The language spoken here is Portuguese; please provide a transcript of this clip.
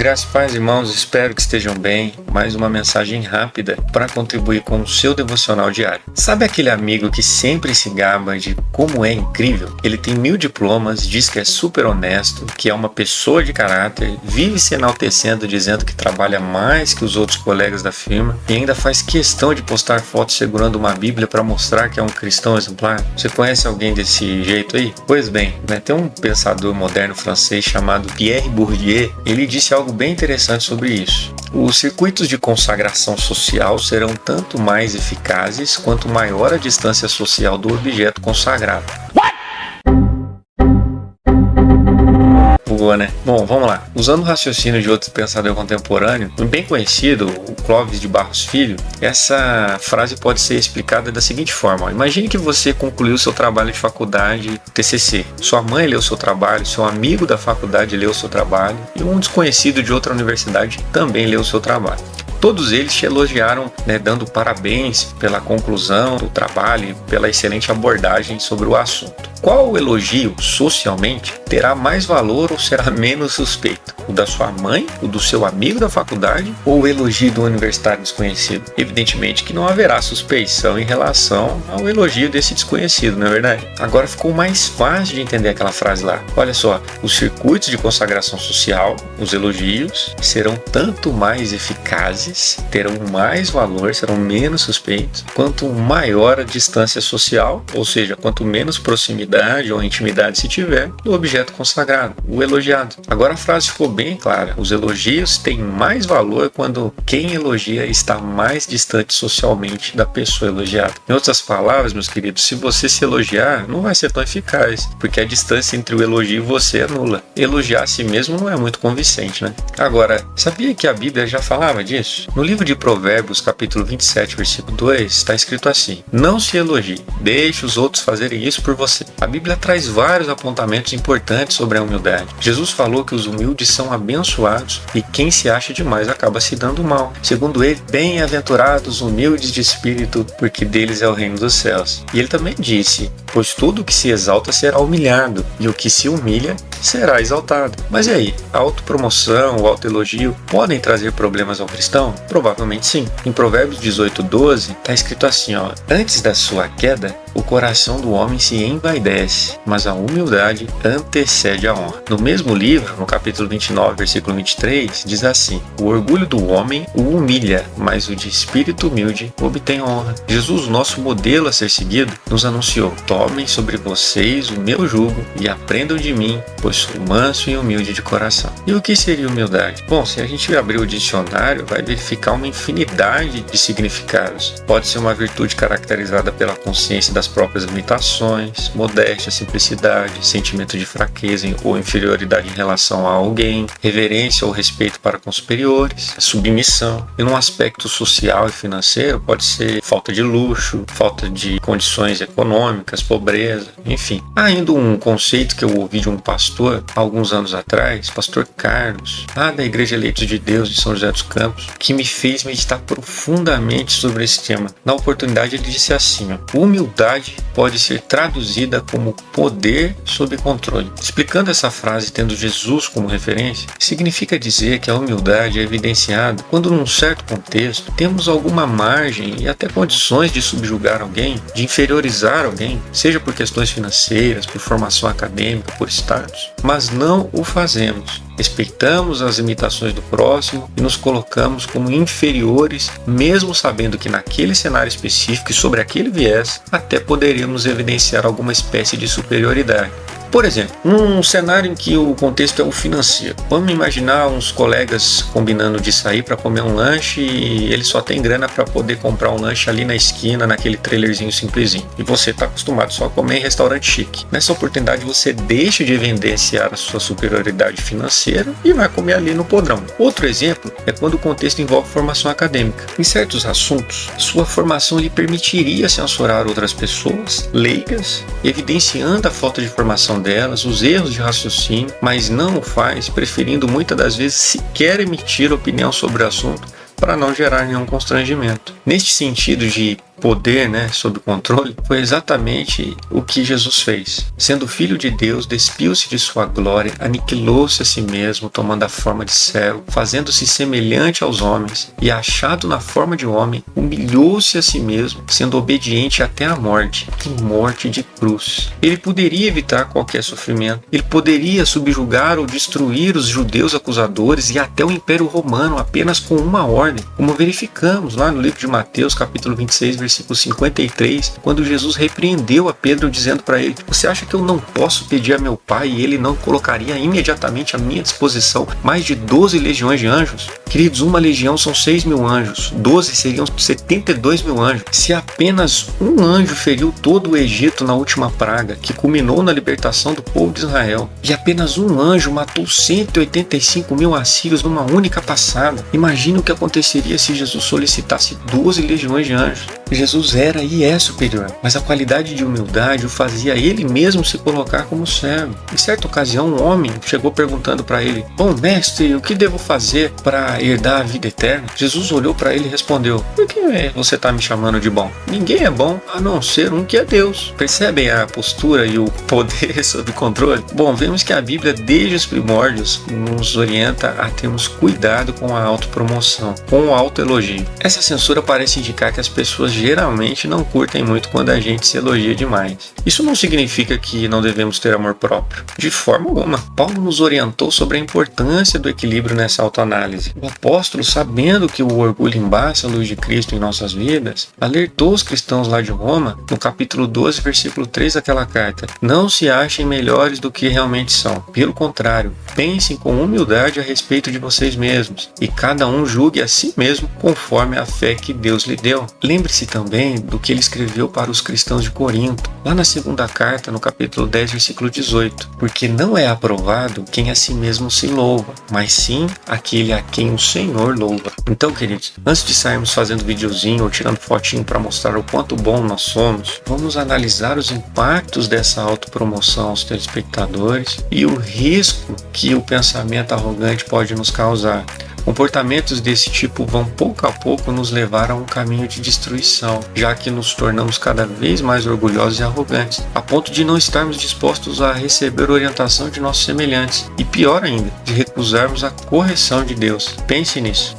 Graças e paz, irmãos, espero que estejam bem. Mais uma mensagem rápida para contribuir com o seu devocional diário. Sabe aquele amigo que sempre se gaba de como é incrível? Ele tem 1000 diplomas, diz que é super honesto, que é uma pessoa de caráter, vive se enaltecendo dizendo que trabalha mais que os outros colegas da firma e ainda faz questão de postar fotos segurando uma Bíblia para mostrar que é um cristão exemplar? Você conhece alguém desse jeito aí? Pois bem, tem um pensador moderno francês chamado Pierre Bourdieu. Ele disse algo bem interessante sobre isso. Os circuitos de consagração social serão tanto mais eficazes quanto maior a distância social do objeto consagrado. Bugou, né? Bom, vamos lá. Usando o raciocínio de outro pensador contemporâneo, um bem conhecido, o Clóvis de Barros Filho, essa frase pode ser explicada da seguinte forma. Imagine que você concluiu seu trabalho de faculdade, TCC. Sua mãe leu seu trabalho, seu amigo da faculdade leu seu trabalho e um desconhecido de outra universidade também leu seu trabalho. Todos eles te elogiaram, dando parabéns pela conclusão do trabalho e pela excelente abordagem sobre o assunto. Qual elogio, socialmente, terá mais valor ou será menos suspeito? O da sua mãe, o do seu amigo da faculdade ou o elogio do universitário desconhecido? Evidentemente que não haverá suspeição em relação ao elogio desse desconhecido, não é verdade? Agora ficou mais fácil de entender aquela frase lá. Olha só, os circuitos de consagração social, os elogios, serão tanto mais eficazes, terão mais valor, serão menos suspeitos, quanto maior a distância social, ou seja, quanto menos proximidade ou intimidade se tiver do objeto consagrado, o elogiado. Agora a frase ficou bem clara. Os elogios têm mais valor quando quem elogia está mais distante socialmente da pessoa elogiada. Em outras palavras, meus queridos, se você se elogiar, não vai ser tão eficaz, porque a distância entre o elogio e você é nula. Elogiar a si mesmo não é muito convincente, né? Agora, sabia que a Bíblia já falava disso? No livro de Provérbios, capítulo 27, versículo 2, está escrito assim: não se elogie, deixe os outros fazerem isso por você. A Bíblia traz vários apontamentos importantes sobre a humildade. Jesus falou que os humildes são abençoados e quem se acha demais acaba se dando mal. Segundo ele, bem-aventurados humildes de espírito, porque deles é o reino dos céus. E ele também disse: pois tudo que se exalta será humilhado, e o que se humilha será exaltado. Mas e aí? A autopromoção, o autoelogio podem trazer problemas ao cristão? Provavelmente sim. Em Provérbios 18:12 está escrito assim, antes da sua queda, o coração do homem se envaidece, mas a humildade antecede a honra. No mesmo livro, no capítulo 29, versículo 23, diz assim: o orgulho do homem o humilha, mas o de espírito humilde obtém honra. Jesus, nosso modelo a ser seguido, nos anunciou: tomem sobre vocês o meu jugo e aprendam de mim, pois sou manso e humilde de coração. E o que seria humildade? Bom, se a gente abrir o dicionário, vai verificar uma infinidade de significados. Pode ser uma virtude caracterizada pela consciência das próprias limitações, modéstia, simplicidade, sentimento de fraqueza ou inferioridade em relação a alguém, reverência ou respeito para com superiores, submissão. E num aspecto social e financeiro pode ser falta de luxo, falta de condições econômicas, pobreza, enfim. Há ainda um conceito que eu ouvi de um pastor há alguns anos atrás, pastor Carlos, lá da Igreja Eleitos de Deus de São José dos Campos, que me fez meditar profundamente sobre esse tema. Na oportunidade ele disse assim: humildade pode ser traduzida como poder sob controle. Explicando essa frase tendo Jesus como referência, significa dizer que a humildade é evidenciada quando num certo contexto temos alguma margem e até condições de subjugar alguém, de inferiorizar alguém, seja por questões financeiras, por formação acadêmica, por status, mas não o fazemos. Respeitamos as limitações do próximo e nos colocamos como inferiores, mesmo sabendo que naquele cenário específico e sobre aquele viés, até poderíamos evidenciar alguma espécie de superioridade. Por exemplo, num cenário em que o contexto é o financeiro, vamos imaginar uns colegas combinando de sair para comer um lanche e ele só tem grana para poder comprar um lanche ali na esquina, naquele trailerzinho simplesinho. E você está acostumado só a comer em restaurante chique. Nessa oportunidade você deixa de evidenciar a sua superioridade financeira e vai comer ali no podrão. Outro exemplo é quando o contexto envolve formação acadêmica. Em certos assuntos, sua formação lhe permitiria censurar outras pessoas leigas, evidenciando a falta de formação delas, os erros de raciocínio, mas não o faz, preferindo muitas das vezes sequer emitir opinião sobre o assunto para não gerar nenhum constrangimento. Neste sentido de poder, né, sob controle, foi exatamente o que Jesus fez. Sendo filho de Deus, despiu-se de sua glória, aniquilou-se a si mesmo, tomando a forma de servo, fazendo-se semelhante aos homens, e achado na forma de homem, humilhou-se a si mesmo, sendo obediente até a morte, e morte de cruz. Ele poderia evitar qualquer sofrimento, ele poderia subjugar ou destruir os judeus acusadores e até o Império Romano apenas com uma ordem, como verificamos lá no livro de Mateus, capítulo 26, versículo 53, quando Jesus repreendeu a Pedro dizendo para ele: você acha que eu não posso pedir a meu Pai e ele não colocaria imediatamente à minha disposição mais de 12 legiões de anjos? Queridos, uma legião são 6.000 anjos, 12 seriam 72.000 anjos. Se apenas um anjo feriu todo o Egito na última praga, que culminou na libertação do povo de Israel, e apenas um anjo matou 185.000 assírios numa única passada, imagine o que aconteceria se Jesus solicitasse 12 legiões de anjos. Jesus era e é superior, mas a qualidade de humildade o fazia ele mesmo se colocar como servo. Em certa ocasião, um homem chegou perguntando para ele: bom mestre, o que devo fazer para herdar a vida eterna? Jesus olhou para ele e respondeu: por que você está me chamando de bom? Ninguém é bom a não ser um que é Deus. Percebem a postura e o poder sob controle? Bom, vemos que a Bíblia desde os primórdios nos orienta a termos cuidado com a autopromoção, com o autoelogio. Essa censura parece indicar que as pessoas geralmente não curtem muito quando a gente se elogia demais. Isso não significa que não devemos ter amor próprio. De forma alguma. Paulo nos orientou sobre a importância do equilíbrio nessa autoanálise. O apóstolo, sabendo que o orgulho embaça a luz de Cristo em nossas vidas, alertou os cristãos lá de Roma, no capítulo 12, versículo 3 daquela carta: não se achem melhores do que realmente são. Pelo contrário, pensem com humildade a respeito de vocês mesmos, e cada um julgue a si mesmo conforme a fé que Deus lhe deu. Lembre-se também do que ele escreveu para os cristãos de Corinto, lá na segunda carta, no capítulo 10, versículo 18. Porque não é aprovado quem a si mesmo se louva, mas sim aquele a quem o Senhor louva. Então, queridos, antes de sairmos fazendo videozinho ou tirando fotinho para mostrar o quanto bom nós somos, vamos analisar os impactos dessa autopromoção aos telespectadores e o risco que o pensamento arrogante pode nos causar. Comportamentos desse tipo vão pouco a pouco nos levar a um caminho de destruição, já que nos tornamos cada vez mais orgulhosos e arrogantes, a ponto de não estarmos dispostos a receber orientação de nossos semelhantes, e pior ainda, de recusarmos a correção de Deus. Pense nisso.